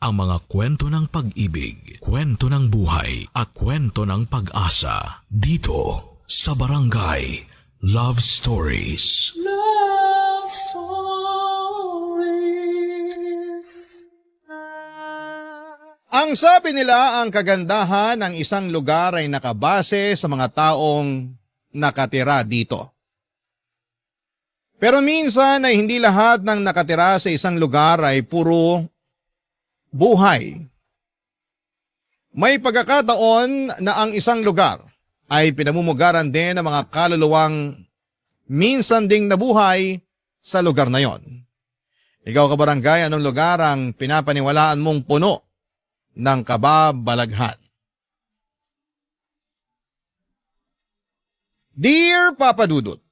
ang mga kwento ng pag-ibig, kwento ng buhay, at kwento ng pag-asa dito sa Barangay Love Stories. Love Stories. Ang sabi nila, ang kagandahan ng isang lugar ay nakabase sa mga taong nakatira dito. Pero minsan ay hindi lahat ng nakatira sa isang lugar ay puro buhay. May pagkakataon na ang isang lugar ay pinamumugaran din ng mga kaluluwang minsan ding nabuhay sa lugar na yon. Ikaw kabarangay, anong lugar ang pinapaniwalaan mong puno ng kababalaghan? Dear Papa Dudut,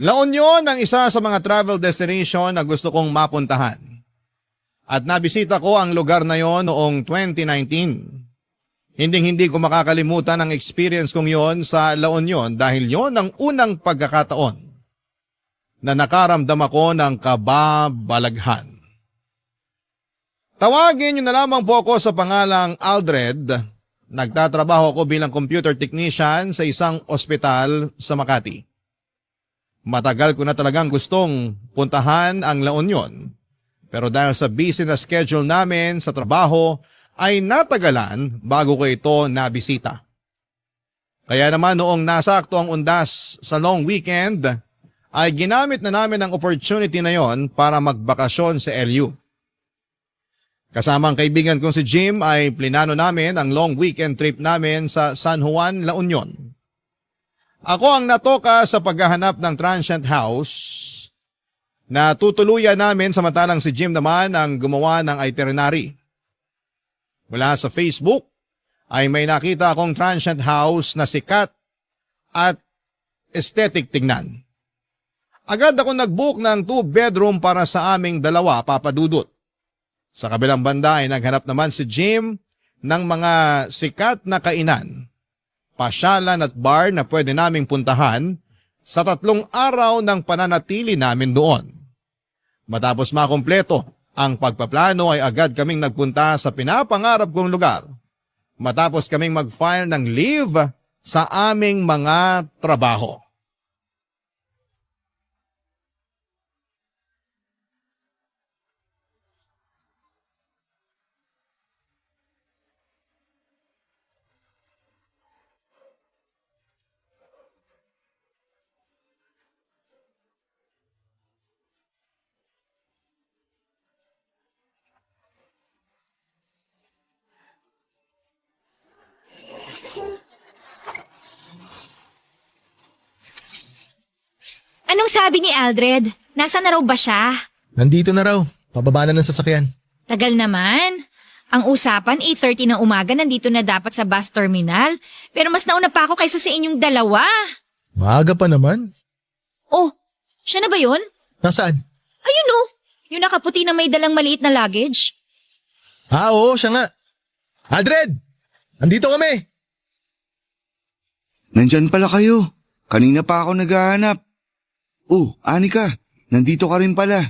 La Union ang isa sa mga travel destination na gusto kong mapuntahan. At nabisita ko ang lugar na yon noong 2019. Hindi ko makakalimutan ang experience kong yon sa La Union dahil yon ang unang pagkakataon na nakaramdam ako ng kababalaghan. Tawagin niyo na lamang po ako sa pangalang Aldred. Nagtatrabaho ako bilang computer technician sa isang ospital sa Makati. Matagal ko na talagang gustong puntahan ang La Union, pero dahil sa busy na schedule namin sa trabaho ay natagalan bago ko ito nabisita. Kaya naman noong nasakto ang undas sa long weekend ay ginamit na namin ang opportunity na yon para magbakasyon sa LU. Kasama ang kaibigan kong si Jim ay plinano namin ang long weekend trip namin sa San Juan, La Union. Ako ang natoka sa paghahanap ng transient house na tutuluyan namin samantalang si Jim naman ang gumawa ng itinerary. Mula sa Facebook ay may nakita akong transient house na sikat at aesthetic tingnan. Agad ako nag-book ng 2-bedroom para sa aming dalawa, Papa Dudut. Sa kabilang banda ay naghanap naman si Jim ng mga sikat na kainan, pasyalan at bar na pwede naming puntahan sa 3 araw ng pananatili namin doon. Matapos makumpleto ang pagpaplano ay agad kaming nagpunta sa pinapangarap kong lugar. Matapos kaming mag-file ng leave sa aming mga trabaho. Anong sabi ni Aldred? Nasaan na raw ba siya? Nandito na raw. Pababa na ng sasakyan. Tagal naman. Ang usapan, 8:30 ng umaga nandito na dapat sa bus terminal. Pero mas nauna pa ako kaysa sa inyong dalawa. Maaga pa naman. Oh, siya na ba yun? Nasaan? Ayun oh, yung nakaputi na may dalang maliit na luggage. Oo, siya nga. Aldred! Nandito kami! Nandyan pala kayo. Kanina pa ako naghahanap. Oh, Anika, nandito ka rin pala.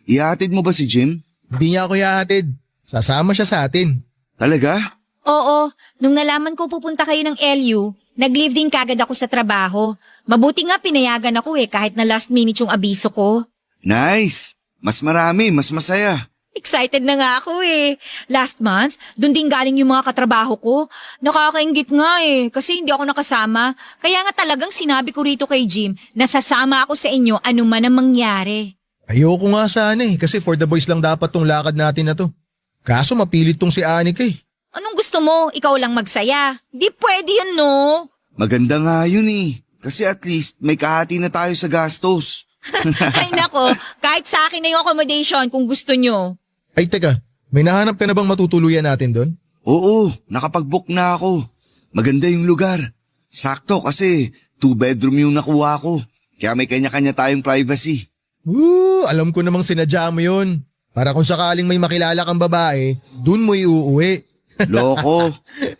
Ihatid mo ba si Jim? Hindi niya ako ihahatid. Sasama siya sa atin. Talaga? Oo, nung nalaman ko pupunta kayo ng LU, nag-leave din kagad ako sa trabaho. Mabuti nga pinayagan ako kahit na last minute yung abiso ko. Nice! Mas marami, mas masaya. Excited na nga ako Last month, dun din galing yung mga katrabaho ko. Nakakaingit nga kasi hindi ako nakasama. Kaya nga talagang sinabi ko rito kay Jim na sasama ako sa inyo anuman ang mangyari. Ayoko nga sana kasi for the boys lang dapat tong lakad natin na to. Kaso mapilit tong si Anika Anong gusto mo? Ikaw lang magsaya. Di pwede yun, no? Maganda nga yun Kasi at least may kahati na tayo sa gastos. Ay nako, kahit sa akin na yung accommodation kung gusto nyo. Ay teka, may nahanap ka na bang matutuluyan natin doon? Oo, nakapag-book na ako. Maganda yung lugar. Sakto kasi 2-bedroom yung nakuha ko. Kaya may kanya-kanya tayong privacy. Alam ko namang sinadya mo yun. Para kung sakaling may makilala kang babae, dun mo iuuwi. Loko,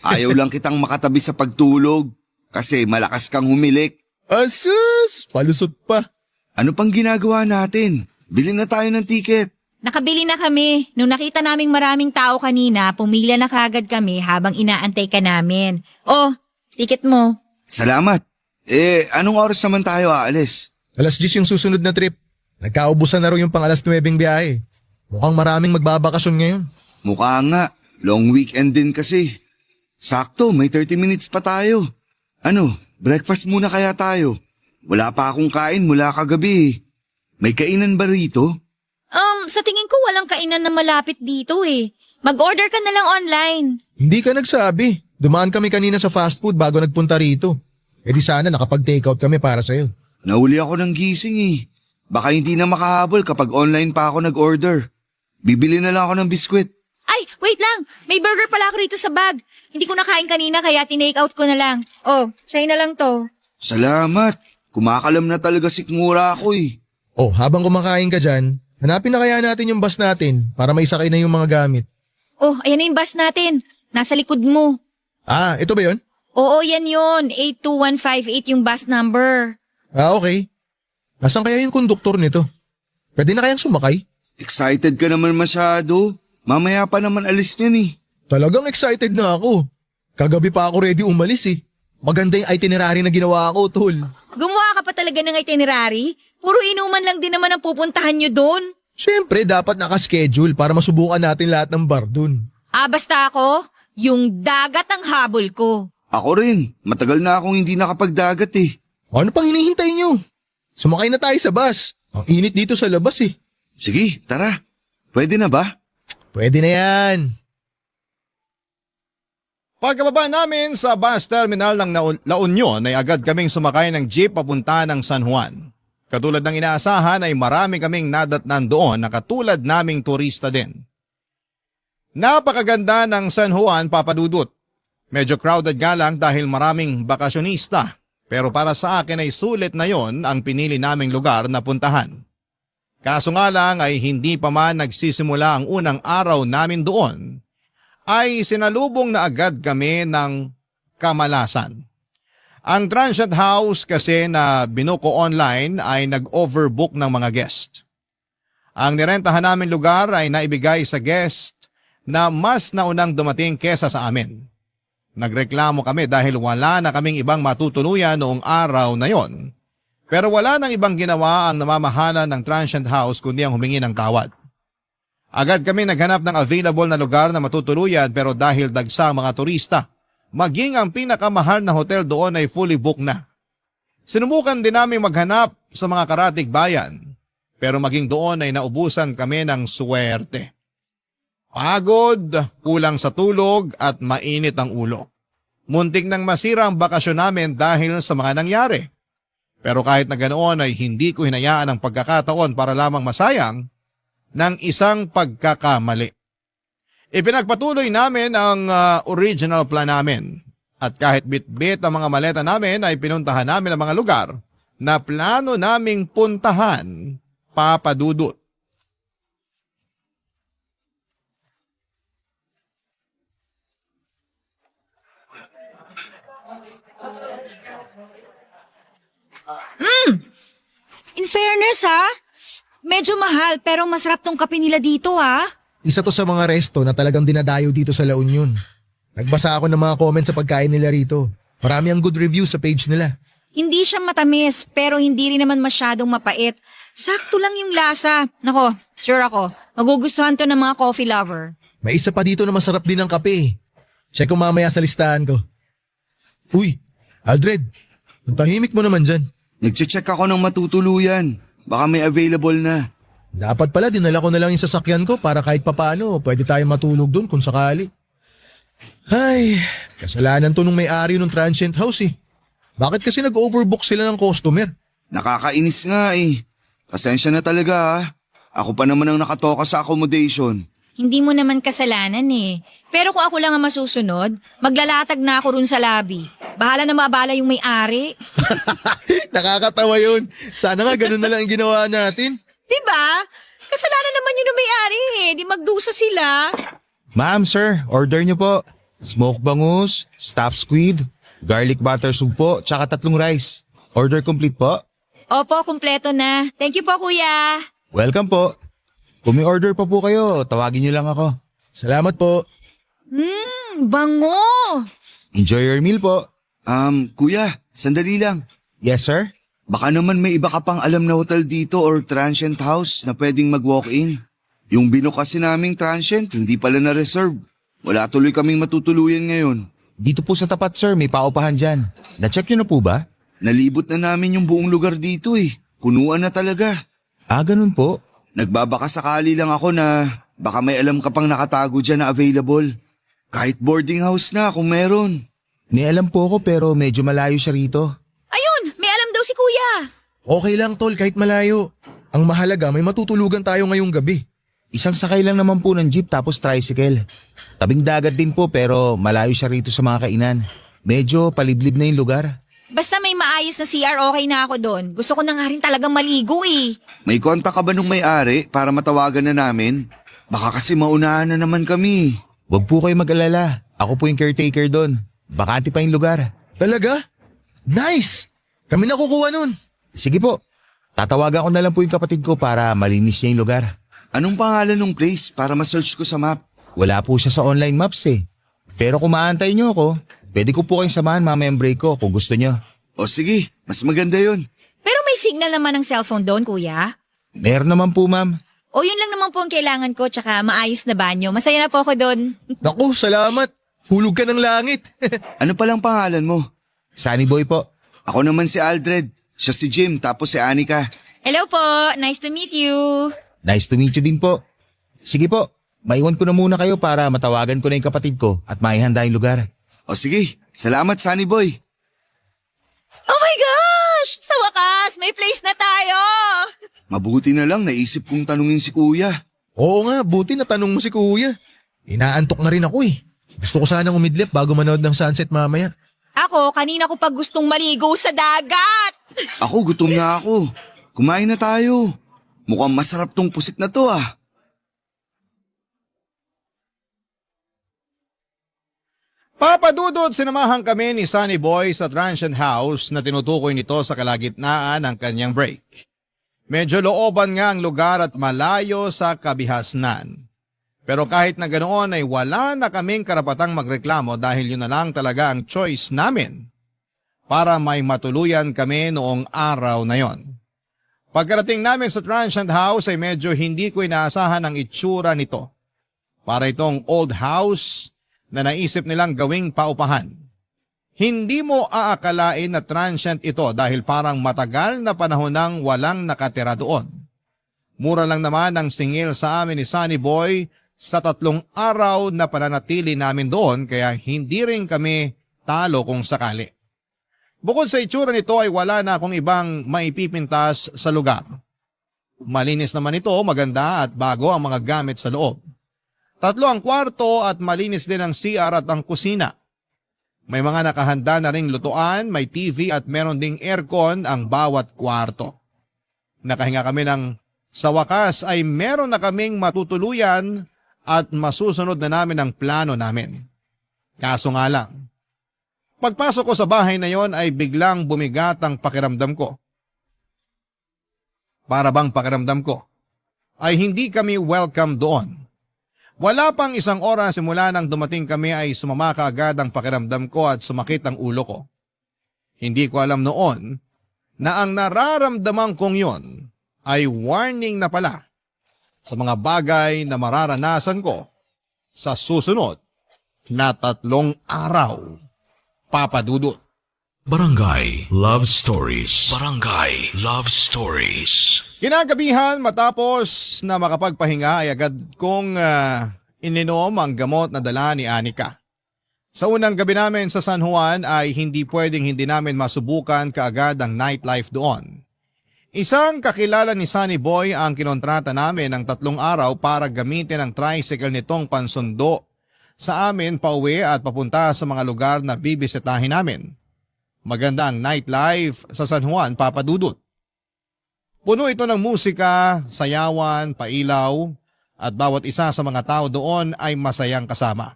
ayaw lang kitang makatabi sa pagtulog. Kasi malakas kang humilik. Asus! Palusot pa. Ano pang ginagawa natin? Bili na tayo ng tiket. Nakabili na kami. Nung nakita naming maraming tao kanina, pumila na kagad kami habang inaantay ka namin. Oh, ticket mo. Salamat. Anong oras naman tayo aalis? 10:00 yung susunod na trip. Nagkaubusan na raw yung pang 9:00 biyahe. Mukhang maraming magbabakasyon ngayon. Mukha nga. Long weekend din kasi. Sakto, may 30 minutes pa tayo. Ano, breakfast muna kaya tayo? Wala pa akong kain mula kagabi. May kainan ba rito? Sa tingin ko walang kainan na malapit dito eh. Mag-order ka na lang online. Hindi ka nagsabi. Dumaan kami kanina sa fast food bago nagpunta rito. E di sana nakapag-takeout kami para sa'yo. Nahuli ako ng gising eh. Baka hindi na makahabol kapag online pa ako nag-order. Bibili na lang ako ng biskwit. Ay, wait lang. May burger pala ako rito sa bag. Hindi ko nakain kanina kaya tinake-out ko na lang. Oh, sa'yo na lang to. Salamat. Kumakalam na talaga sikmura ako eh. Oh, habang kumakain ka dyan, hanapin na kaya natin yung bus natin para maisakay na yung mga gamit. Oh, ayan na yung bus natin. Nasa likod mo. Ah, ito ba yun? Oo, yan yun. 82158 yung bus number. Ah, okay. Nasaan kaya yung konduktor nito? Pwede na kayang sumakay? Excited ka naman masyado. Mamaya pa naman alis niyan eh. Talagang excited na ako. Kagabi pa ako ready umalis eh. Maganda yung itinerary na ginawa ko, tol. Gumawa ka pa talaga ng itinerary? Puro inuman lang din naman ang pupuntahan nyo doon. Siyempre, dapat nakaschedule para masubukan natin lahat ng bar dun. Ah, basta ako, yung dagat ang habol ko. Ako rin. Matagal na akong hindi nakapagdagat eh. Ano pang hinihintay nyo? Sumakay na tayo sa bus. Ang init dito sa labas eh. Sige, tara. Pwede na ba? Pwede na yan. Pagkababa namin sa bus terminal ng La Union ay agad kaming sumakay ng jeep papunta ng San Juan. Katulad ng inaasahan ay marami kaming nadatnan doon na katulad naming turista din. Napakaganda ng San Juan, Papadudot. Medyo crowded nga lang dahil maraming bakasyonista. Pero para sa akin ay sulit na yon ang pinili naming lugar na puntahan. Kaso nga lang ay hindi pa man nagsisimula ang unang araw namin doon, ay sinalubong na agad kami ng kamalasan. Ang transient house kasi na binuko online ay nag-overbook ng mga guest. Ang nirentahan namin lugar ay naibigay sa guest na mas naunang dumating kesa sa amin. Nagreklamo kami dahil wala na kaming ibang matutuluyan noong araw na yon. Pero wala nang ibang ginawa ang namamahala ng transient house kundi ang humingi ng tawad. Agad kami naghanap ng available na lugar na matutuluyan pero dahil dagsa ang mga turista, maging ang pinakamahal na hotel doon ay fully booked na. Sinubukan din namin maghanap sa mga karatig bayan, pero maging doon ay naubusan kami ng swerte. Pagod, kulang sa tulog at mainit ang ulo. Muntik nang masira ang bakasyon namin dahil sa mga nangyari. Pero kahit na ganoon ay hindi ko hinayaan ang pagkakataon para lamang masayang ng isang pagkakamali. Ipinagpatuloy namin ang original plan namin at kahit bit-bit ang mga maleta namin ay pinuntahan namin ang mga lugar na plano naming puntahan, Papadudot. In fairness ha, medyo mahal pero masarap tong kape nila dito ha. Isa to sa mga resto na talagang dinadayo dito sa La Union. Nagbasa ako ng mga comments sa pagkain nila rito. Marami ang good reviews sa page nila. Hindi siya matamis pero hindi rin naman masyadong mapait. Sakto lang yung lasa. Nako, sure ako, magugustuhan to ng mga coffee lover. May isa pa dito na masarap din ang kape. Check ko mamaya sa listahan ko. Uy, Aldred, ang tahimik mo naman dyan. Nagche-check ako ng matutuluyan. Baka may available na. Dapat pala dinala ko na lang yung sasakyan ko para kahit papano pwede tayo matulog doon kung sakali. Ay, kasalanan to nung may-ari ng transient house eh. Bakit kasi nag-overbook sila ng customer? Nakakainis nga eh. Pasensya na talaga ah. Ako pa naman ang nakatoka sa accommodation. Hindi mo naman kasalanan eh. Pero kung ako lang ang masusunod, maglalatag na ako rin sa lobby. Bahala na mabala yung may-ari. Nakakatawa yun. Sana nga ganun na lang ang ginawa natin. Diba? Kasalanan naman yun ng may-ari eh. Di magdusa sila. Ma'am, sir, order niyo po. Smoked bangus, stuffed squid, garlic butter soup po, tsaka 3 rice. Order complete po. Opo, kumpleto na. Thank you po, kuya. Welcome po. Kung may order pa po kayo, tawagin niyo lang ako. Salamat po. Bango! Enjoy your meal po. Kuya, sandali lang. Yes, sir? Baka naman may iba ka pang alam na hotel dito or transient house na pwedeng mag-walk-in. Yung binook kasi naming transient, hindi pala na-reserve. Wala tuloy kaming matutuluyan ngayon. Dito po sa tapat, sir. May paupahan dyan. Na-check niyo na po ba? Nalibot na namin yung buong lugar dito eh. Punuan na talaga. Ah, ganun po. Nagbabaka sakali lang ako na baka may alam ka pang nakatago dyan na available. Kahit boarding house na kung meron. May alam po ako pero medyo malayo siya rito. Ayun, may alam daw si kuya. Okay lang tol kahit malayo. Ang mahalaga may matutulugan tayo ngayong gabi. Isang sakay lang naman po ng jeep tapos tricycle. Tabing dagat din po pero malayo siya rito sa mga kainan. Medyo paliblib na yung lugar. Basta may maayos na CR, okay na ako doon. Gusto ko na nga rin talagang maligo eh. May kontak ka ba nung may-ari para matawagan na namin? Baka kasi maunahan na naman kami. Huwag po kayo mag-alala. Ako po yung caretaker doon. Bakante pa yung lugar. Talaga? Nice! Kami na kukuha nun. Sige po. Tatawagan ko na lang po yung kapatid ko para malinis niya yung lugar. Anong pangalan ng place para ma-search ko sa map? Wala po siya sa online maps eh. Pero kung maantay niyo ako, pwede ko po kayong samahan mamayang break ko kung gusto niyo. O sige, mas maganda yun. Pero may signal naman ng cellphone doon, kuya. Meron naman po, ma'am. O yun lang naman po ang kailangan ko, tsaka maayos na banyo. Masaya na po ako doon. Naku, salamat. Hulog ka ng langit. Ano palang pangalan mo? Sunny Boy po. Ako naman si Aldred. Siya si Jim, tapos si Anika. Hello po, nice to meet you. Nice to meet you din po. Sige po, maiwan ko na muna kayo para matawagan ko na yung kapatid ko at maihanda yung lugar. O sige, salamat Sunny Boy. Oh my gosh! Sa wakas, may place na tayo! Mabuti na lang naisip kong tanungin si kuya. Oo nga, buti na tanong mo si kuya. Inaantok na rin ako eh. Gusto ko sanang umidlip bago manood ng sunset mamaya. Ako, kanina ko pag gustong maligo sa dagat. Ako, gutom na ako. Kumain na tayo. Mukhang masarap tong pusit na to ah. Papadudod, sinamahan kami ni Sunny Boy sa transient house na tinutukoy nito sa kalagitnaan ng kanyang break. Medyo looban nga ang lugar at malayo sa kabihasnan. Pero kahit na ganoon ay wala na kaming karapatang magreklamo dahil yun na lang talaga ang choice namin para may matuluyan kami noong araw na yon. Pagkarating namin sa transient house ay medyo hindi ko inaasahan ang itsura nito. Para itong old house na naisip nilang gawing paupahan. Hindi mo aakalain na transient ito dahil parang matagal na panahon nang walang nakatira doon. Mura lang naman ang singil sa amin ni Sunny Boy sa 3 araw na pananatili namin doon kaya hindi rin kami talo kung sakali. Bukod sa itsura nito ay wala na akong ibang maipipintas sa lugar. Malinis naman ito, maganda at bago ang mga gamit sa loob. 3 ang kwarto at malinis din ang CR at ang kusina. May mga nakahanda na ring lutuan, may TV at meron ding aircon ang bawat kwarto. Nakahinga kami ng sa wakas ay meron na kaming matutuluyan at masusunod na namin ang plano namin. Kaso nga lang, pagpasok ko sa bahay na yon ay biglang bumigat ang pakiramdam ko. Para bang pakiramdam ko ay hindi kami welcome doon. Wala pang 1 oras simula nang dumating kami ay sumama kaagad ang pakiramdam ko at sumakit ang ulo ko. Hindi ko alam noon na ang nararamdaman kong yon ay warning na pala sa mga bagay na mararanasan ko sa susunod na 3 araw. Papadudot. Barangay Love Stories. Barangay Love Stories. Kinagabihan matapos na makapagpahinga ay agad kong ininom ang gamot na dala ni Anika. Sa unang gabi namin sa San Juan ay hindi pwedeng hindi namin masubukan kaagad ang nightlife doon. Isang kakilala ni Sunny Boy ang kinontrata namin ng 3 araw para gamitin ang tricycle nitong pansundo sa amin pauwi at papunta sa mga lugar na bibisitahin namin. Maganda ang nightlife sa San Juan, Papadudot. Puno ito ng musika, sayawan, pailaw, at bawat isa sa mga tao doon ay masayang kasama.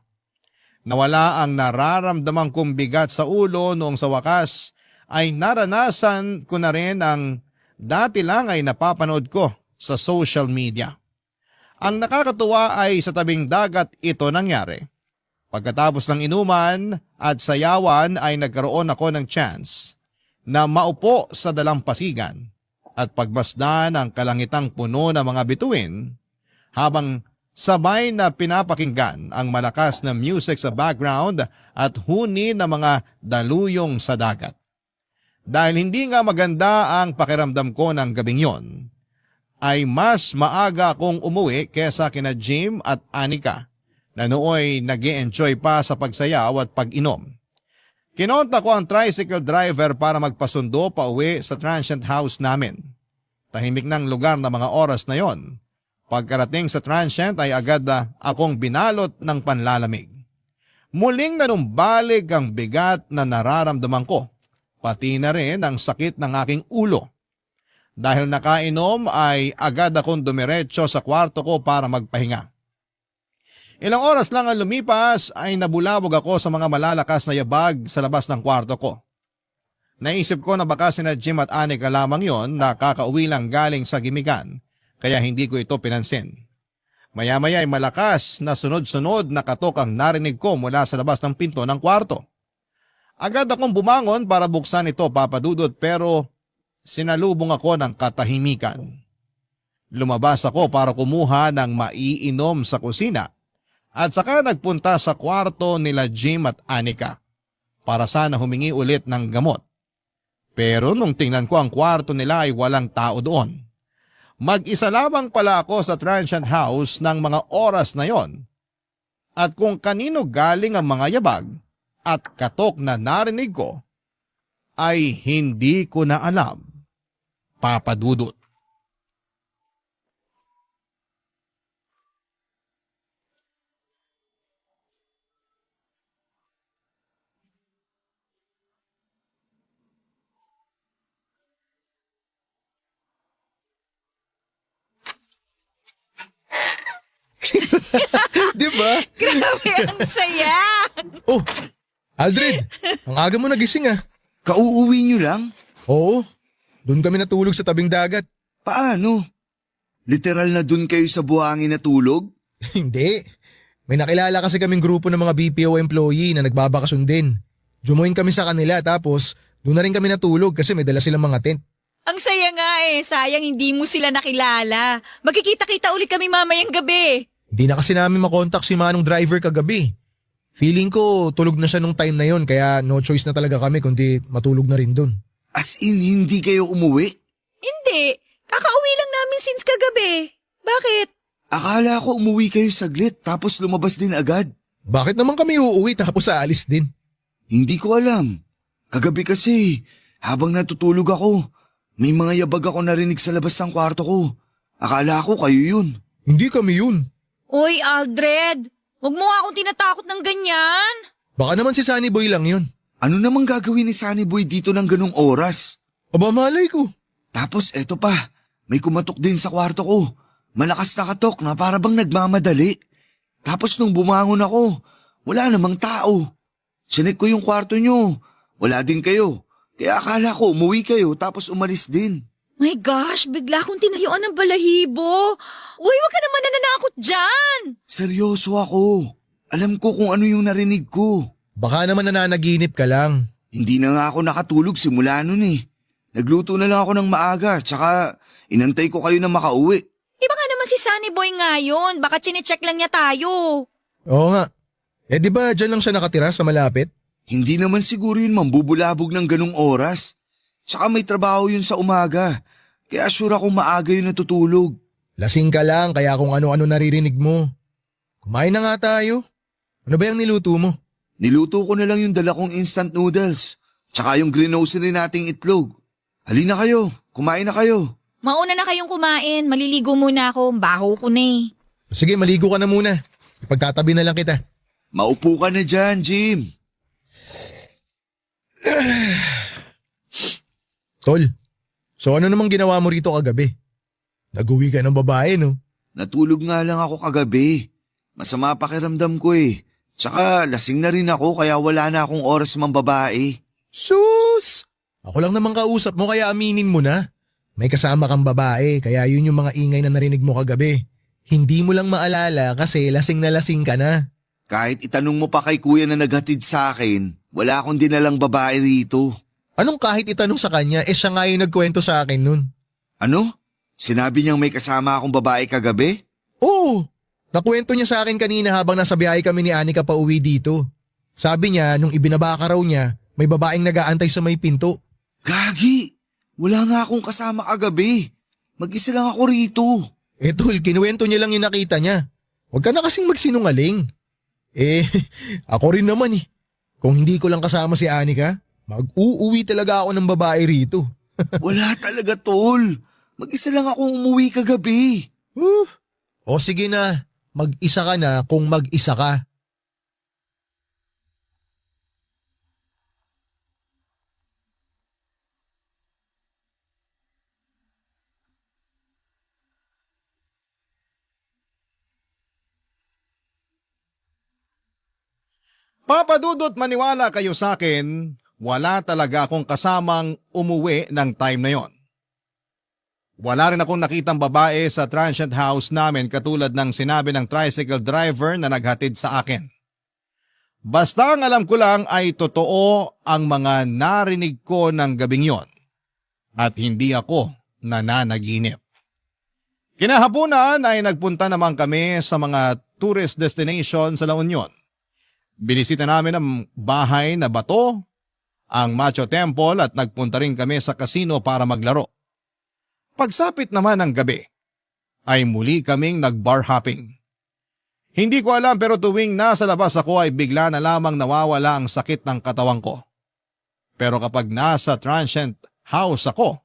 Nawala ang nararamdaman kong bigat sa ulo noong sa wakas ay naranasan ko na rin ang dati lang ay napapanood ko sa social media. Ang nakakatuwa ay sa tabing dagat ito nangyari. Pagkatapos ng inuman at sayawan ay nagkaroon ako ng chance na maupo sa dalampasigan at pagmasdan ang kalangitang puno ng mga bituin habang sabay na pinapakinggan ang malakas na music sa background at huni ng mga daluyong sa dagat. Dahil hindi nga maganda ang pakiramdam ko ng gabing yon, ay mas maaga akong umuwi kesa kina Jim at Anika na nooy nag-e-enjoy pa sa pagsayaw at pag-inom. Kinonta ko ang tricycle driver para magpasundo pa uwi sa transient house namin. Tahimik ng lugar na mga oras na yon. Pagkarating sa transient ay agad akong binalot ng panlalamig. Muling nanumbalik ang bigat na nararamdaman ko, pati na rin ang sakit ng aking ulo. Dahil nakainom ay agad akong dumiretso sa kwarto ko para magpahinga. Ilang oras lang ang lumipas ay nabulabog ako sa mga malalakas na yabag sa labas ng kwarto ko. Naisip ko na baka sina Jim at Anika lamang yon na kakauwi lang galing sa gimigan, kaya hindi ko ito pinansin. Maya-maya ay malakas na sunod-sunod na katok ang narinig ko mula sa labas ng pinto ng kwarto. Agad akong bumangon para buksan ito, Papa Dudut, pero sinalubong ako ng katahimikan. Lumabas ako para kumuha ng maiinom sa kusina at saka nagpunta sa kwarto nila Jim at Anika para sana humingi ulit ng gamot. Pero nung tingnan ko ang kwarto nila ay walang tao doon. Mag-isa lamang pala ako sa transient house ng mga oras na yon. At kung kanino galing ang mga yabag at katok na narinig ko, ay hindi ko na alam, Papa Dudut. Di ba? Grabe, ang saya! Oh, Aldred, ang aga mo nagising ah. Kauuwi nyo lang? Oo, doon kami natulog sa tabing dagat. Paano? Literal na dun kayo sa buhangin natulog? Hindi. May nakilala kasi kaming grupo ng mga BPO employee na nagbabakasyon din. Jumoin kami sa kanila tapos doon na rin kami natulog kasi may dala silang mga tent. Ang saya nga sayang hindi mo sila nakilala. Magkikita-kita ulit kami mamayang gabi. Hindi na kasi namin makontak si Manong driver kagabi. Feeling ko tulog na siya nung time na yon kaya no choice na talaga kami kundi matulog na rin doon. As in, hindi kayo umuwi? Hindi, kakauwi lang namin since kagabi. Bakit? Akala ko umuwi kayo saglit tapos lumabas din agad. Bakit naman kami uuwi tapos aalis din? Hindi ko alam. Kagabi kasi, habang natutulog ako, may mga yabag ako narinig sa labas ng kwarto ko. Akala ko kayo yun. Hindi kami yun. Uy, Aldred, huwag mo akong tinatakot ng ganyan. Baka naman si Sunny Boy lang yun. Ano namang gagawin ni Sunny Boy dito ng ganung oras? Aba malay ko. Tapos eto pa, may kumatok din sa kwarto ko. Malakas na katok na para bang nagmamadali. Tapos nung bumangon ako, wala namang tao. Sinek ko yung kwarto nyo. Wala din kayo. Kaya akala ko umuwi kayo tapos umalis din. My gosh, bigla akong tinayuan ng balahibo. Uy, wag ka naman nananakot dyan. Seryoso ako. Alam ko kung ano yung narinig ko. Baka naman nananaginip ka lang. Hindi na nga ako nakatulog simula nun eh. Nagluto na lang ako ng maaga, tsaka inantay ko kayo na makauwi. Di ba nga naman si Sunny Boy ngayon? Baka chinecheck lang niya tayo. Oo nga. Eh di ba dyan lang siya nakatira sa malapit? Hindi naman siguro yun mambubulabog ng ganung oras. Tsaka may trabaho yun sa umaga. Kaya sure akong maaga yun natutulog. Lasing ka lang kaya kung ano-ano naririnig mo. Kumain na nga tayo. Ano ba yung niluto mo? Niluto ko na lang yung dala kong instant noodles. Tsaka yung greenosity nating itlog. Halina kayo, kumain na kayo. Mauna na kayong kumain. Maliligo muna ako. Baho ko na eh. Sige, maligo ka na muna. Ipagtatabi na lang kita. Maupo ka na dyan, Jim. Tol, so ano namang ginawa mo rito kagabi? Nag-uwi ka ng babae, no? Natulog nga lang ako kagabi. Masama pakiramdam ko eh. Tsaka lasing na rin ako kaya wala na akong oras mambabae. Sus! Ako lang naman kausap mo kaya aminin mo na. May kasama kang babae kaya yun yung mga ingay na narinig mo kagabi. Hindi mo lang maalala kasi lasing na lasing ka na. Kahit itanong mo pa kay kuya na naghatid sa akin, wala akong dinalang babae rito. Anong kahit itanong sa kanya, siya nga yung nagkwento sa akin nun. Ano? Sinabi niyang may kasama akong babae kagabi? Oo, nakwento niya sa akin kanina habang nasa biyahe kami ni Anika pa uwi dito. Sabi niya nung ibinaba ka raw niya, may babaeng nag-aantay sa may pinto. Gagi! Wala nga akong kasama kagabi. Mag-isa lang ako rito. Tol, kinuwento niya lang yung nakita niya. Huwag ka na kasing magsinungaling. Ako rin naman eh. Kung hindi ko lang kasama si Anika, mag-uuwi talaga ako ng babae rito. Wala talaga, tol. Mag-isa lang akong umuwi kagabi. O sige na, mag-isa ka na kung mag-isa ka. Papadudot maniwala kayo sa akin, wala talaga akong kasamang umuwi ng time na yon. Wala rin akong nakitang babae sa transient house namin katulad ng sinabi ng tricycle driver na naghatid sa akin. Basta ang alam ko lang ay totoo ang mga narinig ko ng gabing yon at hindi ako nananaginip. Kinahapunan ay nagpunta naman kami sa mga tourist destination sa La Union. Binisita namin ang bahay na bato, ang Macho Temple at nagpunta rin kami sa casino para maglaro. Pagsapit naman ng gabi, ay muli kaming nag-bar hopping. Hindi ko alam pero tuwing nasa labas ako ay bigla na lamang nawawala ang sakit ng katawan ko. Pero kapag nasa transient house ako,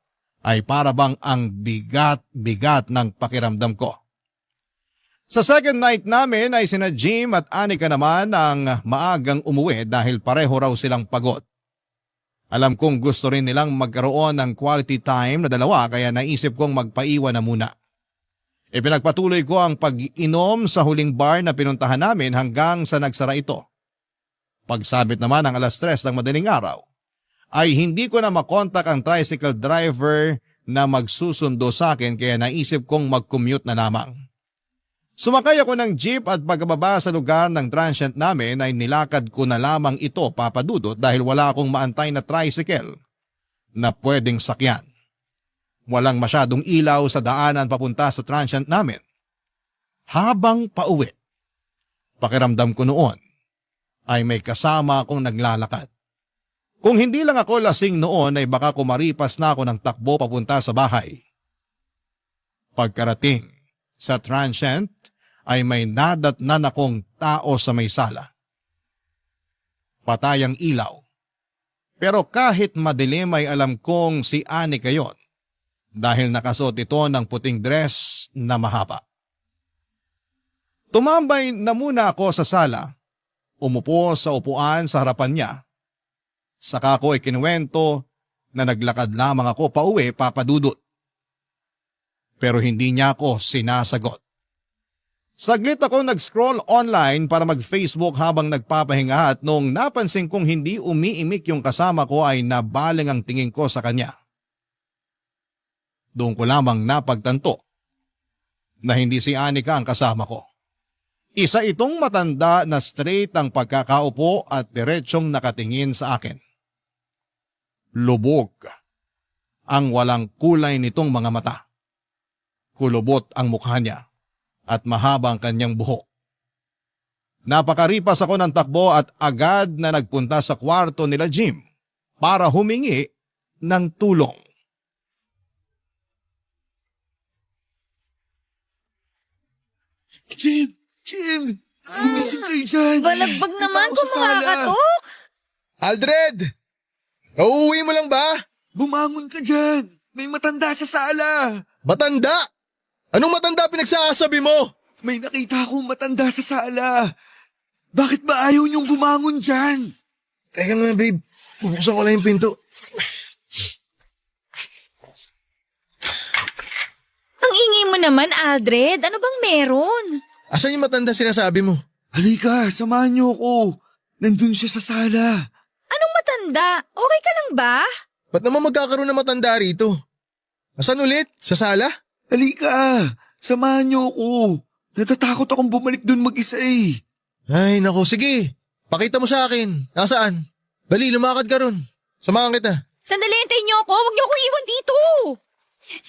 ay para bang ang bigat-bigat ng pakiramdam ko. Sa second night namin ay sina Jim at Anika naman ang maagang umuwi dahil pareho raw silang pagod. Alam kong gusto rin nilang magkaroon ng quality time na dalawa kaya naisip kong magpaiwan na muna. Ipinagpatuloy ko ang pag-inom sa huling bar na pinuntahan namin hanggang sa nagsara ito. Pagsabit naman ng 3:00 ng madaling araw, ay hindi ko na makontak ang tricycle driver na magsusundo sa akin kaya naisip kong mag-commute na lamang. Sumakay ako ng jeep at pagkababa sa lugar ng transient namin ay nilakad ko na lamang ito papadudot dahil wala akong maantay na tricycle na pwedeng sakyan. Walang masyadong ilaw sa daanan papunta sa transient namin. Habang pauwi, pakiramdam ko noon ay may kasama akong naglalakad. Kung hindi lang ako lasing noon ay baka kumaripas na ako ng takbo papunta sa bahay. Pagkarating sa transient ay may nadatnan akong tao sa may sala. Patay ang ilaw. Pero kahit madilim ay alam kong si Anika yon dahil nakasuot ito ng puting dress na mahaba. Tumambay na muna ako sa sala, umupo sa upuan sa harapan niya. Saka ko ikinuwento na naglakad lamang ako pauwi papadudot. Pero hindi niya ako sinasagot. Saglit ako nag-scroll online para mag-Facebook habang nagpapahinga at nung napansin kong hindi umiimik yung kasama ko ay nabaling ang tingin ko sa kanya. Doon ko lamang napagtanto na hindi si Anika ang kasama ko. Isa itong matanda na straight ang pagkakaupo at diretsyong nakatingin sa akin. Lubog ang walang kulay nitong mga mata. Kulubot ang mukha niya at mahaba ang kanyang buhok. Napakaripas ako ng takbo at agad na nagpunta sa kwarto nila Jim para humingi ng tulong. Jim! Gumising kayo dyan! Balagbag naman May tao kung sa sala. makakatok. Aldred! Nauuwi mo lang ba? Bumangon ka dyan! May matanda sa sala! Matanda? Anong matanda pinagsasabi mo? May nakita akong matanda sa sala! Bakit ba ayaw niyong bumangon dyan? Teka nga babe, bubuksan ko lang yung pinto. Ang ingay mo naman, Aldred. Ano bang meron? Asan yung matanda sinasabi mo? Halika, samahan niyo ako. Nandun siya sa sala. Anong matanda? Okay ka lang ba? Ba't naman magkakaroon ng matanda rito? Asan ulit? Sa sala? Halika, samahan niyo ako. Natatakot akong bumalik dun mag-isa eh. Ay, nako, sige. Pakita mo sa akin. Nasaan? Dali, lumakad ka ron. Samahan kita. Sandali, hintayin niyo ako. Huwag niyo ako iwan dito.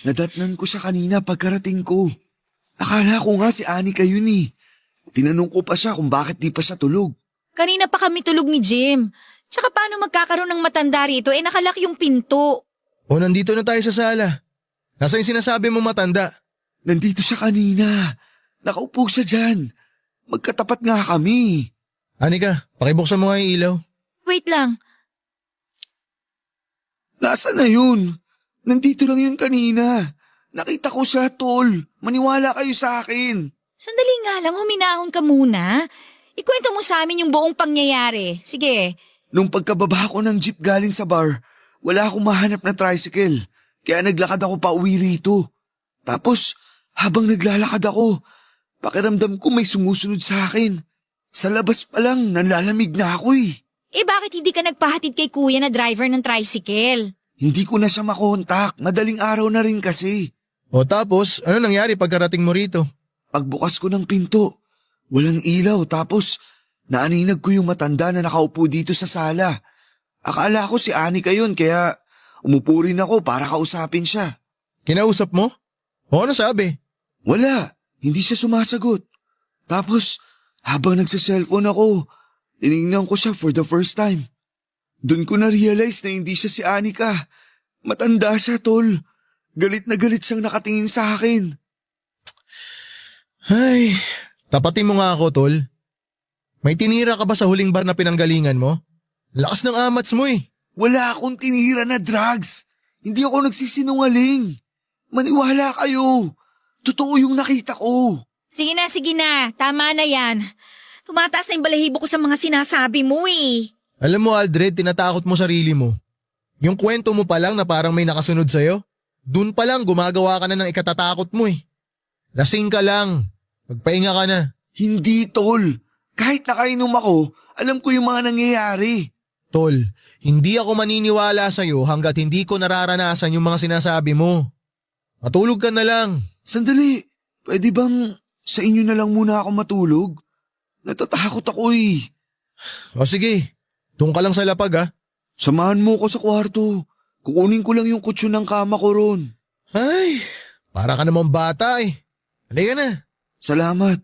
Nadatnan ko siya kanina pagkarating ko. Akala ko nga si Anika yun eh. Tinanong ko pa siya kung bakit di pa siya tulog. Kanina pa kami tulog ni Jim. Tsaka paano magkakaroon ng matanda rito? Nakalak yung pinto. O, nandito na tayo sa sala. Nasa yung sinasabi mo matanda? Nandito siya kanina. Nakaupo siya dyan. Magkatapat nga kami. Anika, pakibuksan mo nga yung ilaw. Wait lang. Nasaan na yun? Nandito lang yun kanina. Nakita ko siya, tol. Maniwala kayo sa akin. Sandali nga lang, huminahon ka muna. Ikwento mo sa amin yung buong pangyayari. Sige. Nung pagkababa ko ng jeep galing sa bar, wala akong mahanap na tricycle. Kaya naglakad ako pa uwi rito. Tapos, habang naglalakad ako, pakiramdam ko may sumusunod sa akin. Sa labas pa lang, nanlalamig na ako eh. Bakit hindi ka nagpahatid kay kuya na driver ng tricycle? Hindi ko na siya makontak. Madaling araw na rin kasi. O tapos, ano nangyari pagkarating mo rito? Pagbukas ko ng pinto, walang ilaw tapos naaninag ko yung matanda na nakaupo dito sa sala. Akala ko si Anika yun kaya umupo rin ako para kausapin siya. Kinausap mo? O ano sabi? Wala, hindi siya sumasagot. Tapos habang nagsa-cellphone ako, tinignan ko siya for the first time. Doon ko na-realize na hindi siya si Anika. Matanda siya, tol. Galit na galit siyang nakatingin sa akin. Ay, tapatin mo nga ako, tol. May tinira ka ba sa huling bar na pinanggalingan mo? Lakas ng amats mo eh. Wala akong tinira na drugs. Hindi ako nagsisinungaling. Maniwala kayo. Totoo yung nakita ko. Sige na. Tama na yan. Tumataas na yung balahibo ko sa mga sinasabi mo eh. Alam mo, Aldred, tinatakot mo sarili mo. Yung kwento mo pa lang na parang may nakasunod sa'yo, dun pa lang gumagawa ka na ng ikatatakot mo eh. Lasing ka lang. Magpahinga ka na. Hindi, tol. Kahit nakainom ako, alam ko yung mga nangyayari. Tol, hindi ako maniniwala sa'yo hanggat hindi ko nararanasan yung mga sinasabi mo. Matulog ka na lang. Sandali, pwede bang sa inyo na lang muna ako matulog? Natatakot ako eh. O sige, doon ka lang sa lapag ha. Samahan mo ko sa kwarto. Kukunin ko lang yung kutsyon ng kama ko ron. Ay, para ka namang bata eh. Halika na. Salamat.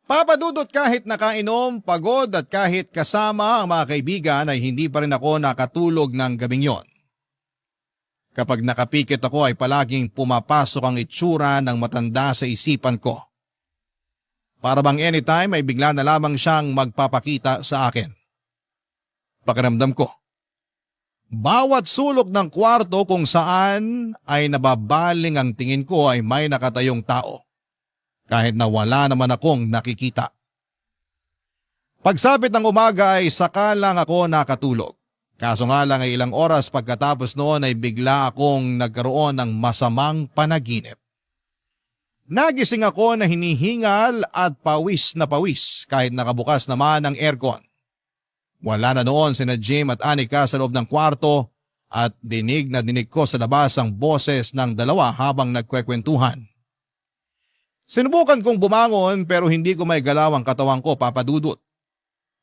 Papadudot kahit nakainom, pagod at kahit kasama ang mga kaibigan ay hindi pa rin ako nakatulog ng gabing yon. Kapag nakapikit ako ay palaging pumapasok ang itsura ng matanda sa isipan ko. Para bang anytime ay bigla na lamang siyang magpapakita sa akin. Pakiramdam ko. Bawat sulok ng kwarto kung saan ay nababaling ang tingin ko ay may nakatayong tao. Kahit na wala naman akong nakikita. Pagsapit ng umaga ay saka lang ako nakatulog. Kaso nga lang ay ilang oras pagkatapos noon ay bigla akong nagkaroon ng masamang panaginip. Nagising ako na hinihingal at pawis na pawis kahit nakabukas naman ang aircon. Wala na noon sina Jim at Anika sa loob ng kwarto at dinig na dinig ko sa labas ang boses ng dalawa habang nagkwekwentuhan. Sinubukan kong bumangon pero hindi ko may galaw ang katawan ko, papadudot.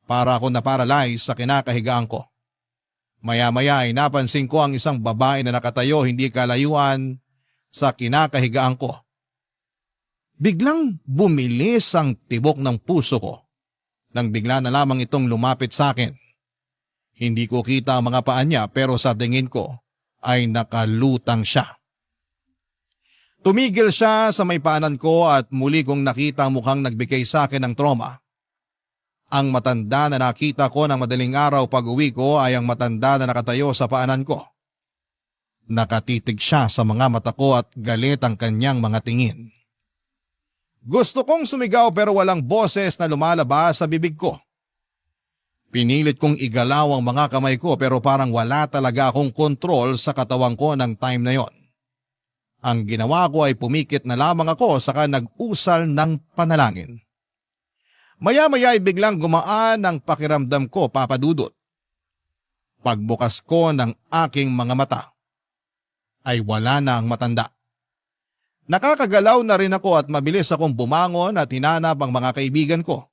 Para ako na-paralyze sa kinakahigaan ko. Maya-maya ay napansin ko ang isang babae na nakatayo hindi kalayuan sa kinakahigaan ko. Biglang bumilis ang tibok ng puso ko nang bigla na lamang itong lumapit sa akin. Hindi ko kita ang mga paa niya pero sa tingin ko ay nakalutang siya. Tumigil siya sa may paanan ko at muli kong nakita mukhang nagbigay sa akin ng trauma. Ang matanda na nakita ko ng madaling araw pag-uwi ko ay ang matanda na nakatayo sa paanan ko. Nakatitig siya sa mga mata ko at galit ang kanyang mga tingin. Gusto kong sumigaw pero walang boses na lumalabas sa bibig ko. Pinilit kong igalaw ang mga kamay ko pero parang wala talaga akong kontrol sa katawan ko ng time na yon. Ang ginawa ko ay pumikit na lamang ako saka nag-usal ng panalangin. Maya-maya ay biglang gumaan ang pakiramdam ko, papadudot. Pagbukas ko ng aking mga mata, ay wala na ang matanda. Nakakagalaw na rin ako at mabilis akong bumangon at hinanap ang mga kaibigan ko.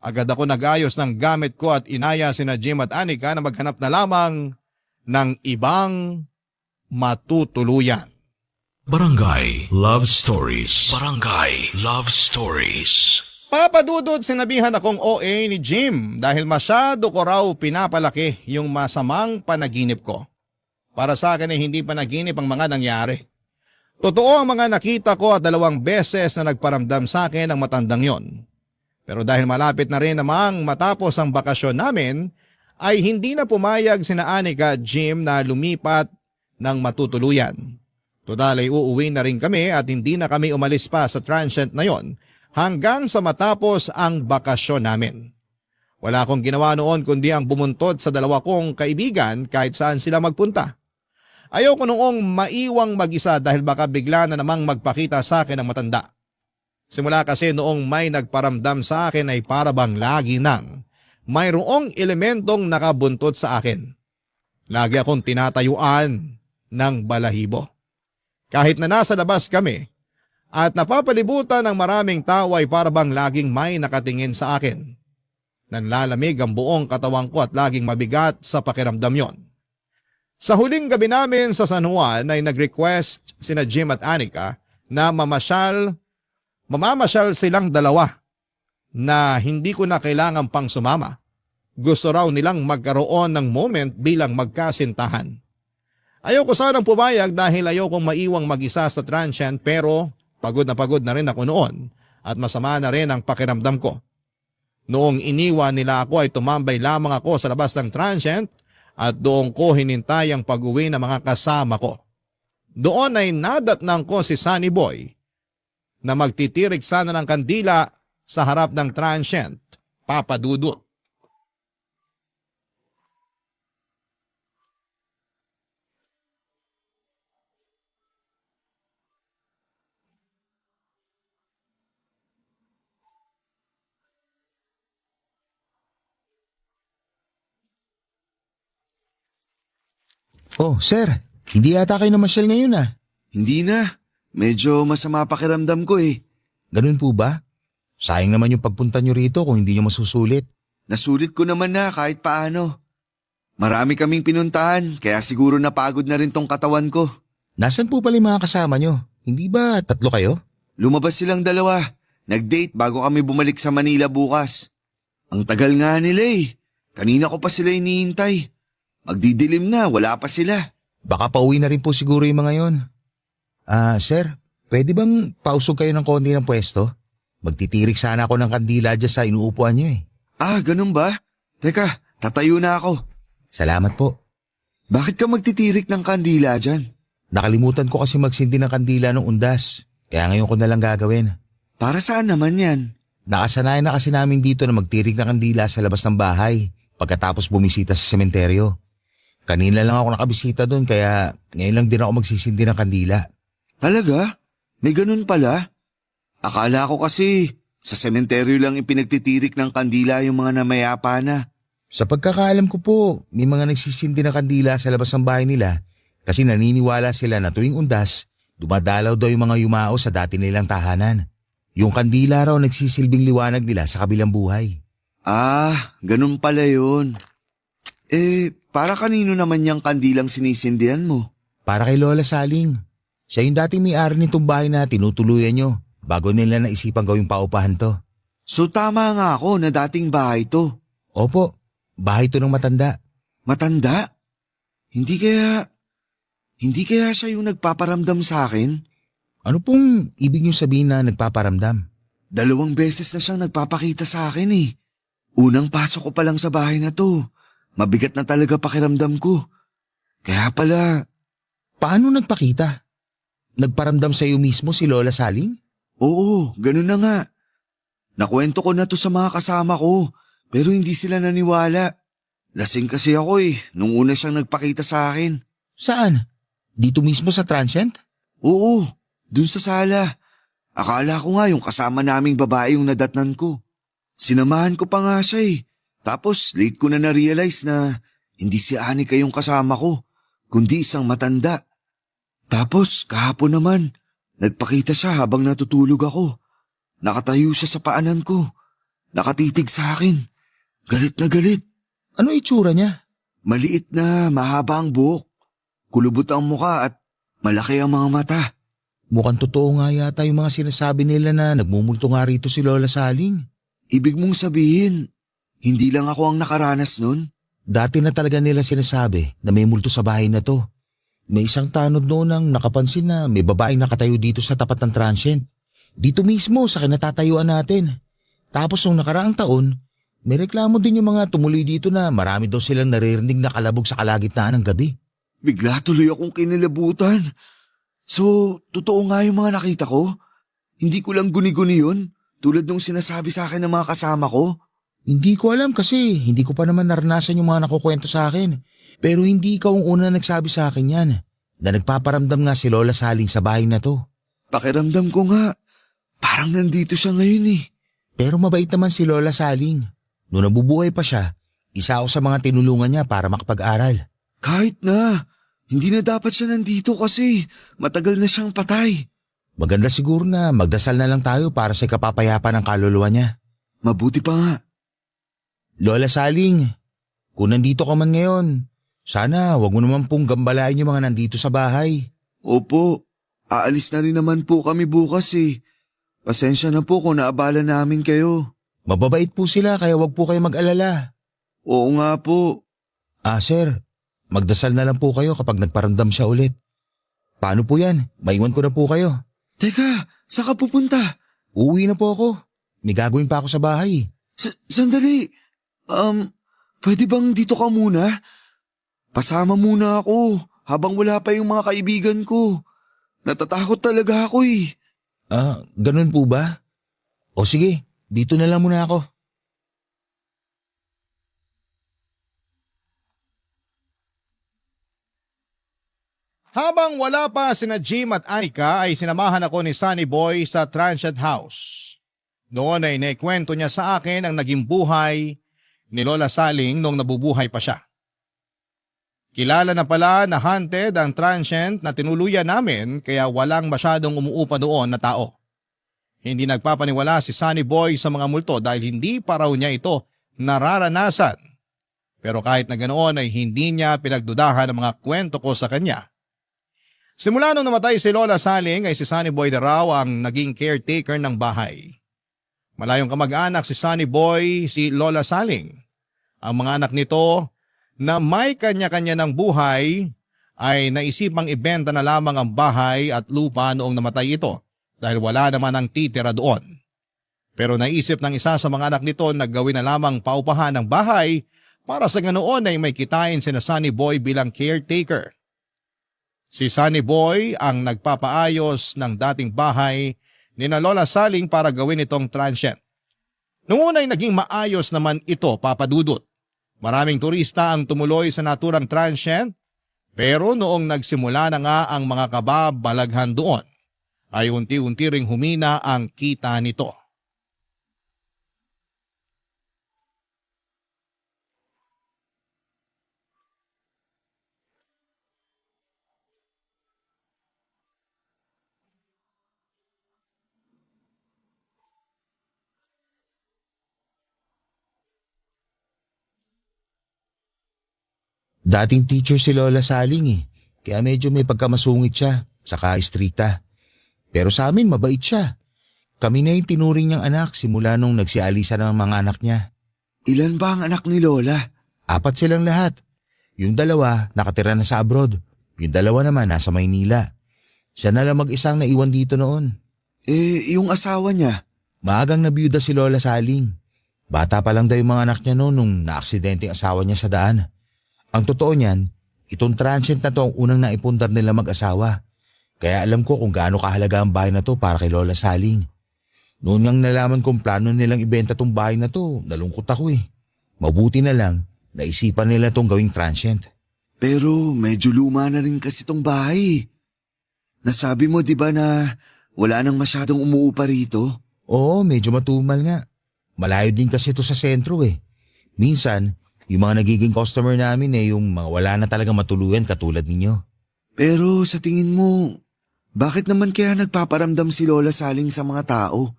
Agad ako nag-ayos ng gamit ko at inaya sina Jim at Anika na maghanap na lamang ng ibang matutuluyan. Barangay Love Stories. Barangay Love Stories. Papadudod sinabihan akong OA ni Jim dahil masyado ko raw pinapalaki yung masamang panaginip ko. Para sa akin ay hindi panaginip ang mga nangyari. Totoo ang mga nakita ko at 2 beses na nagparamdam sa akin ang matandang yon. Pero dahil malapit na rin namang matapos ang bakasyon namin, ay hindi na pumayag sina Anika at Jim na lumipat ng matutuluyan. Total ay uuwi na rin kami at hindi na kami umalis pa sa transient na yon hanggang sa matapos ang bakasyon namin. Wala akong ginawa noon kundi ang bumuntod sa 2 kong kaibigan kahit saan sila magpunta. Ayaw ko noong maiwang mag-isa dahil baka bigla na namang magpakita sa akin ang matanda. Simula kasi noong may nagparamdam sa akin ay para bang lagi nang mayroong elementong nakabuntot sa akin. Lagi akong tinatayuan ng balahibo. Kahit na nasa labas kami at napapalibutan ng maraming tao ay para bang laging may nakatingin sa akin. Nanlalamig ang buong katawan ko at laging mabigat sa pakiramdam yon. Sa huling gabi namin sa San Juan ay nag-request sina Jim at Anika na mamamasyal silang 2 na hindi ko na kailangan pang sumama. Gusto raw nilang magkaroon ng moment bilang magkasintahan. Ayaw ko sanang pumayag dahil ayaw kong maiwang mag-isa sa transient pero pagod na rin ako noon at masama na rin ang pakiramdam ko. Noong iniwan nila ako ay tumambay lamang ako sa labas ng transient at doon ko hinintay ang pag-uwi ng mga kasama ko. Doon ay nadatnang ko si Sunny Boy na magtitirik sana ng kandila sa harap ng transient, papadudot. Oh, sir, hindi yata kayo namasyal ngayon ah. Hindi na. Medyo masama pakiramdam ko eh. Ganun po ba? Sayang naman yung pagpunta nyo rito kung hindi nyo masusulit. Nasulit ko naman na kahit paano. Marami kaming pinuntahan kaya siguro napagod na rin tong katawan ko. Nasaan po pala yung mga kasama nyo? Hindi ba 3 kayo? Lumabas silang 2. Nag-date bago kami bumalik sa Manila bukas. Ang tagal nga nila eh. Kanina ko pa sila hinihintay. Magdidilim na, wala pa sila. Baka pauwi na rin po siguro yung mga yon. Sir, pwede bang pausog kayo ng konti ng pwesto? Magtitirik sana ako ng kandila dyan sa inuupuan nyo eh. Ganun ba? Teka, tatayo na ako. Salamat po. Bakit ka magtitirik ng kandila dyan? Nakalimutan ko kasi magsindi ng kandila ng undas. Kaya ngayon ko na lang gagawin. Para saan naman yan? Nakasanayan na kasi namin dito na magtirik ng kandila sa labas ng bahay pagkatapos bumisita sa sementeryo. Kanina lang ako nakabisita doon kaya ngayon lang din ako magsisindi ng kandila. Talaga? May ganun pala? Akala ko kasi sa sementeryo lang ipinagtitirik ng kandila yung mga namayapa na. Sa pagkakaalam ko po, may mga nagsisindi ng kandila sa labas ng bahay nila kasi naniniwala sila na tuwing undas, dumadalaw daw yung mga yumao sa dati nilang tahanan. Yung kandila raw nagsisilbing liwanag nila sa kabilang buhay. Ganun pala yun. Para kanino naman yung kandilang sinisindihan mo? Para kay Lola Saling. Siya yung dating may-ari nitong bahay na tinutuluyan nyo bago nila naisipang gawing paupahan to. So tama nga ako na dating bahay to. Opo, bahay to ng matanda. Matanda? Hindi kaya siya yung nagpaparamdam sa akin? Ano pong ibig nyo sabihin na nagpaparamdam? 2 beses na siyang nagpapakita sa akin eh. Unang pasok ko pa lang sa bahay na to. Mabigat na talaga pakiramdam ko. Kaya pala... Paano nagpakita? Nagparamdam sa iyo mismo si Lola Saling? Oo, ganun na nga. Nakwento ko na to sa mga kasama ko, pero hindi sila naniwala. Lasing kasi ako eh, nung una siyang nagpakita sa akin. Saan? Dito mismo sa transient? Oo, dun sa sala. Akala ko nga yung kasama naming babae yung nadatnan ko. Sinamahan ko pa nga siya eh. Tapos late ko na na-realize na hindi si Anika yung kasama ko, kundi isang matanda. Tapos kahapon naman, nagpakita siya habang natutulog ako. Nakatayo siya sa paanan ko. Nakatitig sa akin. Galit na galit. Ano itsura niya? Maliit na mahaba ang buhok. Kulubot ang muka at malaki ang mga mata. Mukhang totoo nga yata yung mga sinasabi nila na nagmumulto nga rito si Lola Saling. Ibig mong sabihin, hindi lang ako ang nakaranas nun? Dati na talaga nila sinasabi na may multo sa bahay na to. May isang tanod noon ang nakapansin na may babaeng nakatayo dito sa tapat ng transient. Dito mismo sa kinatatayuan natin. Tapos nung nakaraang taon, may reklamo din yung mga tumuloy dito na marami daw silang naririnig na kalabog sa kalagitnaan ng gabi. Bigla tuloy akong kinilabutan. So, totoo nga yung mga nakita ko? Hindi ko lang guni-guni yun, tulad nung sinasabi sa akin ng mga kasama ko? Hindi ko alam kasi hindi ko pa naman naranasan yung mga nakukwento sa akin. Pero hindi ikaw ang una nagsabi sa akin yan, na nagpaparamdam nga si Lola Saling sa bahay na to. Pakiramdam ko nga, parang nandito siya ngayon eh. Pero mabait naman si Lola Saling. Noong nabubuhay pa siya, isa ako sa mga tinulungan niya para makapag-aral. Kahit na, hindi na dapat siya nandito kasi matagal na siyang patay. Maganda siguro na magdasal na lang tayo para sa kapapayapa ng kaluluwa niya. Mabuti pa nga. Lola Saling, kung nandito ka man ngayon, sana wag mo naman pong gambalain yung mga nandito sa bahay. Opo, aalis na rin naman po kami bukas eh. Pasensya na po kung naabala namin kayo. Mababait po sila kaya wag po kayo mag-alala. Oo nga po. Sir, magdasal na lang po kayo kapag nagparamdam siya ulit. Paano po yan? Maiwan ko na po kayo. Teka, saan ka pupunta? Uuwi na po ako. May gagawin pa ako sa bahay. Sandali. Pwede bang dito ka muna? Pasama muna ako habang wala pa yung mga kaibigan ko. Natatakot talaga ako eh. Ganun po ba? O sige, dito na lang muna ako. Habang wala pa sina Jim at Anika ay sinamahan ako ni Sunny Boy sa transient house. Noon ay naikwento niya sa akin ang naging buhay ni Lola Saling nung nabubuhay pa siya. Kilala na pala na haunted ang transient na tinuluyan namin kaya walang masyadong umuupa doon na tao. Hindi nagpapaniwala si Sunny Boy sa mga multo dahil hindi pa raw niya ito nararanasan. Pero kahit na ganoon ay hindi niya pinagdudahan ang mga kwento ko sa kanya. Simula nung namatay si Lola Saling ay si Sunny Boy na raw ang naging caretaker ng bahay. Malayong kamag-anak si Sunny Boy, si Lola Saling. Ang mga anak nito na may kanya-kanya ng buhay ay naisipang ibenta na lamang ang bahay at lupa noong namatay ito dahil wala naman ang titira doon. Pero naisip ng isa sa mga anak nito na gawin na lamang paupahan ng bahay para sa ganoon ay may kitain sina Sunny Boy bilang caretaker. Si Sunny Boy ang nagpapaayos ng dating bahay ni na Lola Saling para gawin itong transient. Noong una ay naging maayos naman ito, Papa Dudut. Maraming turista ang tumuloy sa naturang transient, pero noong nagsimula na nga ang mga kababalaghan doon, ay unti-unti ring humina ang kita nito. Dating teacher si Lola Saling kaya medyo may pagkamasungit siya, saka istrikta. Pero sa amin mabait siya. Kami na yung tinuring niyang anak simula nung nagsialisa ng mga anak niya. Ilan ba ang anak ni Lola? 4 silang lahat. Yung 2 nakatira na sa abroad. Yung 2 naman nasa Maynila. Siya na lang mag-isang naiwan dito noon. Yung asawa niya? Maagang nabiyuda si Lola Saling. Bata pa lang daw yung mga anak niya noon nung naaksidente ang asawa niya sa daan. Ang totoo niyan, itong transient na to ang unang naipundar nila mag-asawa. Kaya alam ko kung gaano kahalaga ang bahay na to para kay Lola Saling. Noon ngang nalaman kong plano nilang ibenta tong bahay na to, nalungkot ako eh. Mabuti na lang, naisipan nila tong gawing transient. Pero medyo luma na rin kasi tong bahay. Nasabi mo di ba na wala nang masyadong umuupa rito? Oo, medyo matumal nga. Malayo din kasi ito sa sentro eh. Minsan, yung mga nagiging customer namin yung mga wala na talaga matuluyan katulad ninyo. Pero sa tingin mo, bakit naman kaya nagpaparamdam si Lola Saling sa mga tao?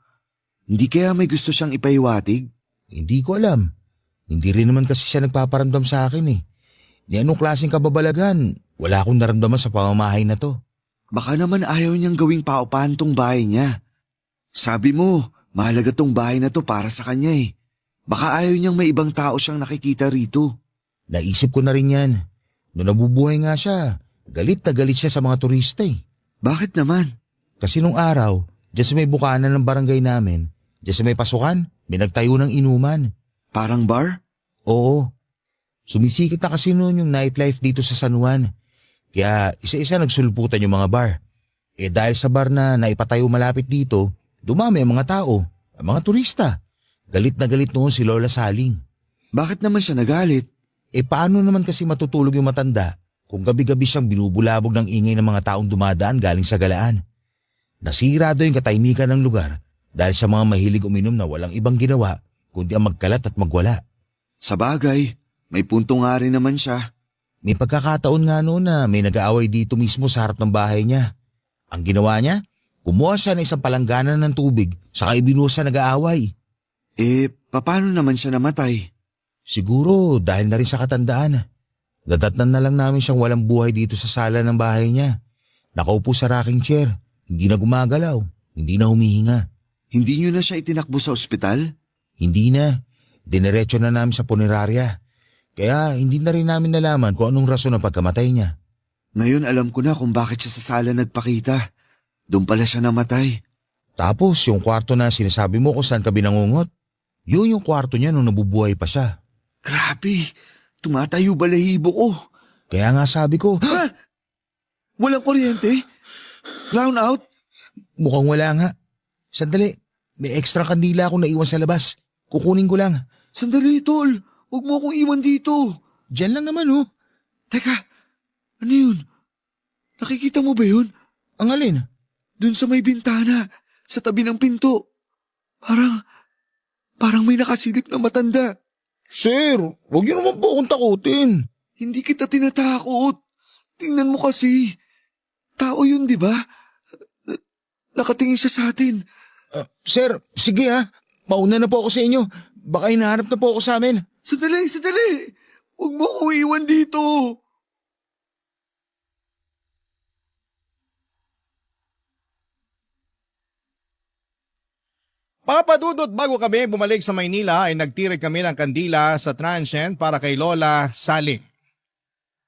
Hindi kaya may gusto siyang ipahiwatig? Hindi ko alam. Hindi rin naman kasi siya nagpaparamdam sa akin eh. Ni anong klaseng kababalagan, wala akong naramdaman sa pamamahay na to. Baka naman ayaw niyang gawing paupahan tong bahay niya. Sabi mo, mahalaga tong bahay na to para sa kanya eh. Baka ayaw niyang may ibang tao siyang nakikita rito. Naisip ko na rin yan. Noong nabubuhay nga siya, galit na galit siya sa mga turista eh. Bakit naman? Kasi nung araw, dyan sa may bukana ng barangay namin, dyan sa may pasukan, may nagtayo ng inuman. Parang bar? Oo. Sumisikip na kasi noon yung nightlife dito sa San Juan. Kaya isa-isa nagsulputan yung mga bar. Eh dahil sa bar na naipatayo malapit dito, dumami ang mga tao, ang mga turista. Galit na galit noon si Lola Saling. Bakit naman siya nagalit? Eh paano naman kasi matutulog yung matanda kung gabi-gabi siyang binubulabog ng ingay ng mga taong dumadaan galing sa galaan? Nasira daw yung katahimikan ng lugar dahil sa mga mahilig uminom na walang ibang ginawa kundi ang magkalat at magwala. Sa bagay, may punto nga rin naman siya. May pagkakataon nga noon na may nag-aaway dito mismo sa harap ng bahay niya. Ang ginawa niya, kumuha siya ng isang palangganan ng tubig saka ibinuhos sa nag-aaway. Eh, paano naman siya namatay? Siguro dahil na rin sa katandaan. Nadatnan na lang namin siyang walang buhay dito sa sala ng bahay niya. Nakaupo sa rocking chair, hindi na gumagalaw, hindi na humihinga. Hindi niyo na siya itinakbo sa ospital? Hindi na, dinerecho na namin sa punerarya. Kaya hindi na rin namin nalaman kung anong rason ng pagkamatay niya. Ngayon alam ko na kung bakit siya sa sala nagpakita. Doon pala siya namatay. Tapos yung kwarto na sinasabi mo kung saan ka binangungot, yun yung kwarto niya nung nabubuhay pa siya. Grabe, tumatayo balahibo ko. Kaya nga sabi ko, Ha? Walang kuryente? Brown out? mukhang wala nga. Sandali, may extra kandila akong naiwan sa labas. Kukunin ko lang. Sandali, tol. Huwag mo akong iwan dito. Diyan lang naman oh. Teka, ano yun? Nakikita mo ba yun? Ang alin? Doon sa may bintana, sa tabi ng pinto. Parang may nakasilip na matanda. Sir, huwag niyo naman po akong takutin. Hindi kita tinatakot. Tingnan mo kasi. Tao yun, di ba? Nakatingin siya sa atin. Sir, sige ha. Mauna na po ako sa inyo. Baka hinahanap na po ako sa amin. Sandali. Huwag mo ko iwan dito. Papadudot, bago kami bumalik sa Maynila ay nagtirik kami ng kandila sa transient para kay Lola Saling.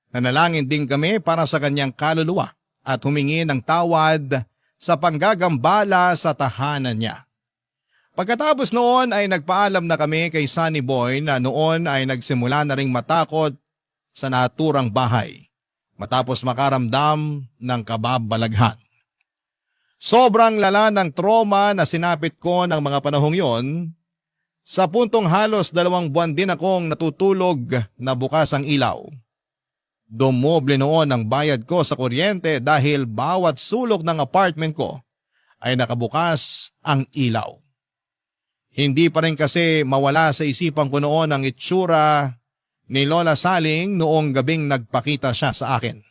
Nanalangin din kami para sa kanyang kaluluwa at humingi ng tawad sa panggagambala sa tahanan niya. Pagkatapos noon ay nagpaalam na kami kay Sunny Boy na noon ay nagsimula na ring matakot sa naturang bahay matapos makaramdam ng kababalaghan. Sobrang lala ng trauma na sinapit ko ng mga panahong yon, sa puntong halos 2 buwan din akong natutulog na bukas ang ilaw. Dumoble noon ang bayad ko sa kuryente dahil bawat sulok ng apartment ko ay nakabukas ang ilaw. Hindi pa rin kasi mawala sa isipan ko noon ang itsura ni Lola Saling noong gabing nagpakita siya sa akin.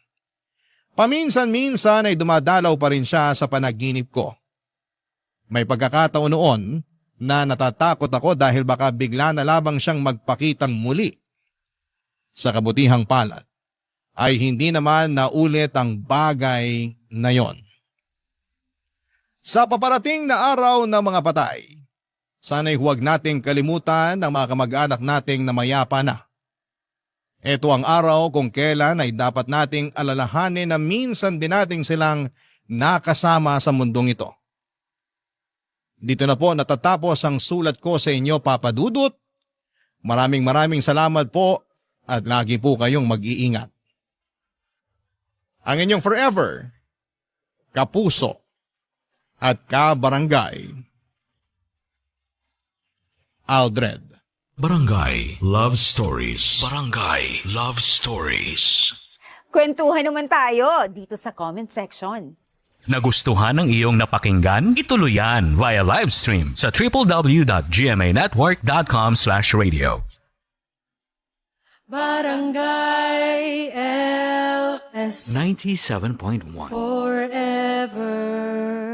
Paminsan-minsan ay dumadalaw pa rin siya sa panaginip ko. May pagkakataon noon na natatakot ako dahil baka bigla na labang siyang magpakitang muli. Sa kabutihang palad ay hindi naman naulit ang bagay na yon. Sa paparating na araw ng mga patay, sana'y huwag nating kalimutan ang mga kamag-anak nating namayapa na. Ito ang araw kung kailan ay dapat nating alalahanin na minsan din nating silang nakasama sa mundong ito. Dito na po natatapos ang sulat ko sa inyo, Papa Dudut. Maraming salamat po at lagi po kayong mag-iingat. Ang inyong forever, kapuso at kabarangay, Aldred. Barangay Love Stories. Barangay Love Stories. Kwentuhan naman tayo dito sa comment section. Nagustuhan ng iyong napakinggan? Ituloy yan via live stream sa www.gmanetwork.com/radio. Barangay S 97.1 forever.